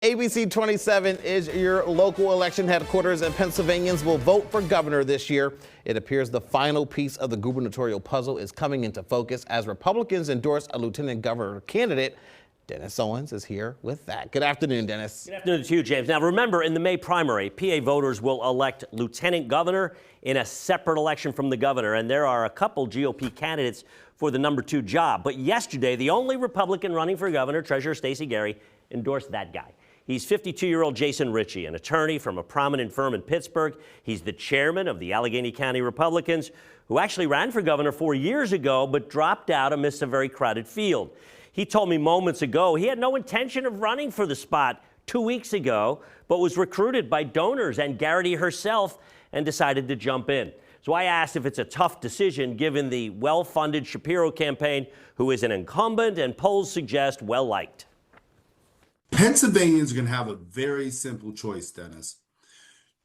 ABC 27 is your local election headquarters, and Pennsylvanians will vote for governor this year. It appears the final piece of the gubernatorial puzzle is coming into focus as Republicans endorse a lieutenant governor candidate. Dennis Owens is here with that. Good afternoon, Dennis. Good afternoon to you, James. Now, remember, in the May primary, PA voters will elect lieutenant governor in a separate election from the governor, and there are a couple GOP candidates for the #2 job. But yesterday, the only Republican running for governor, Treasurer Stacey Garrity, endorsed that guy. He's 52-year-old Jason Richey, an attorney from a prominent firm in Pittsburgh. He's the chairman of the Allegheny County Republicans, who actually ran for governor 4 years ago, but dropped out amidst a very crowded field. He told me moments ago he had no intention of running for the spot 2 weeks ago, but was recruited by donors and Garrity herself and decided to jump in. So I asked if it's a tough decision given the well-funded Shapiro campaign, who is an incumbent and polls suggest well-liked. Pennsylvanians are going to have a very simple choice, Dennis.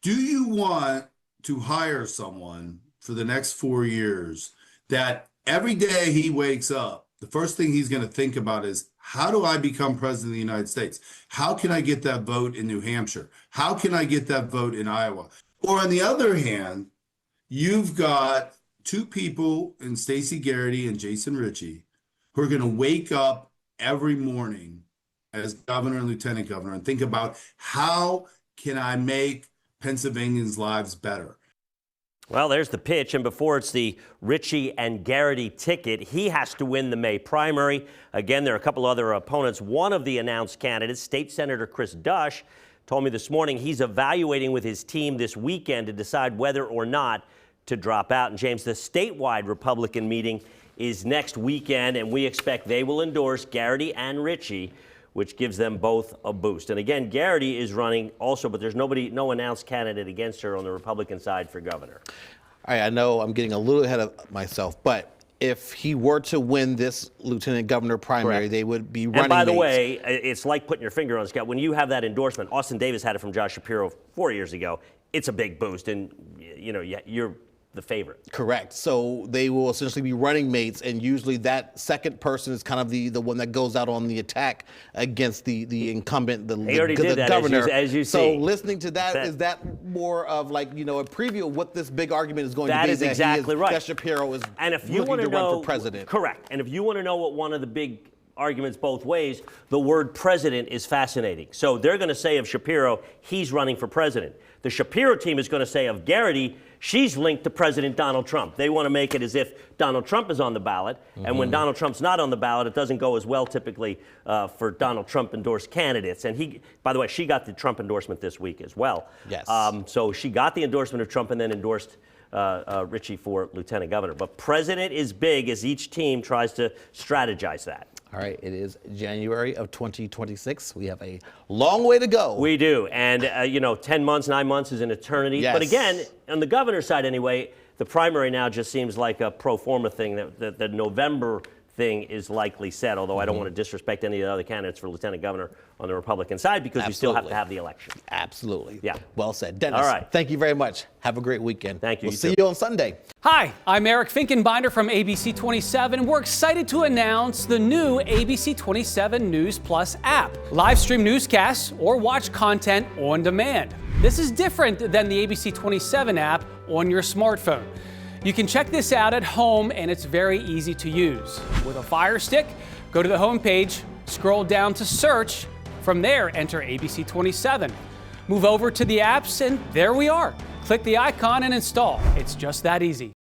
Do you want to hire someone for the next 4 years that every day he wakes up, the first thing he's going to think about is, how do I become president of the United States? How can I get that vote in New Hampshire? How can I get that vote in Iowa? Or on the other hand, you've got two people in Stacey Garrity and Jason Richey who are going to wake up every morning as governor and lieutenant governor and think about, how can I make Pennsylvanians' lives better? Well, there's the pitch, and before it's the Richey and Garrity ticket, he has to win the May primary. Again, there are a couple other opponents. One of the announced candidates, State Senator Chris Dush, told me this morning he's evaluating with his team this weekend to decide whether or not to drop out. And James, the statewide Republican meeting is next weekend, and we expect they will endorse Garrity and Richey, which gives them both a boost. And again, Garrity is running also, but there's no announced candidate against her on the Republican side for governor. All right, I know I'm getting a little ahead of myself, but if he were to win this lieutenant governor primary, Correct. They would be running And by the mates. way, it's like putting your finger on the scale. When you have that endorsement, Austin Davis had it from Josh Shapiro 4 years ago. It's a big boost, and you're the favorite. Correct. So they will essentially be running mates, and usually that second person is kind of the one that goes out on the attack against the incumbent, the governor. As you see. So listening to that, is that more of like, a preview of what this big argument is going to be? That is exactly right. That Shapiro is and if you looking to know, run for president. Correct. And if you want to know what one of the big arguments both ways, the word president is fascinating. So they're going to say of Shapiro, he's running for president. The Shapiro team is going to say of Garrity, she's linked to President Donald Trump. They want to make it as if Donald Trump is on the ballot. Mm-hmm. And when Donald Trump's not on the ballot, it doesn't go as well typically for Donald Trump endorsed candidates. And by the way, she got the Trump endorsement this week as well. Yes. So she got the endorsement of Trump and then endorsed Richey for lieutenant governor. But president is big as each team tries to strategize that. All right, it is January of 2026. We have a long way to go. We do. And, 10 months, 9 months is an eternity. Yes. But again, on the governor's side anyway, the primary now just seems like a pro forma thing. That the November thing is likely set, although I don't want to disrespect any of the other candidates for lieutenant governor on the Republican side because we still have to have the election. Absolutely. Yeah. Well said. Dennis, all right. Thank you very much. Have a great weekend. Thank you. We'll see you on Sunday. Hi, I'm Eric Finkenbinder from ABC 27, and we're excited to announce the new ABC 27 News Plus app. Live stream newscasts or watch content on demand. This is different than the ABC 27 app on your smartphone. You can check this out at home, and it's very easy to use. With a Fire Stick, go to the homepage, scroll down to search. From there, enter ABC 27. Move over to the apps, and there we are. Click the icon and install. It's just that easy.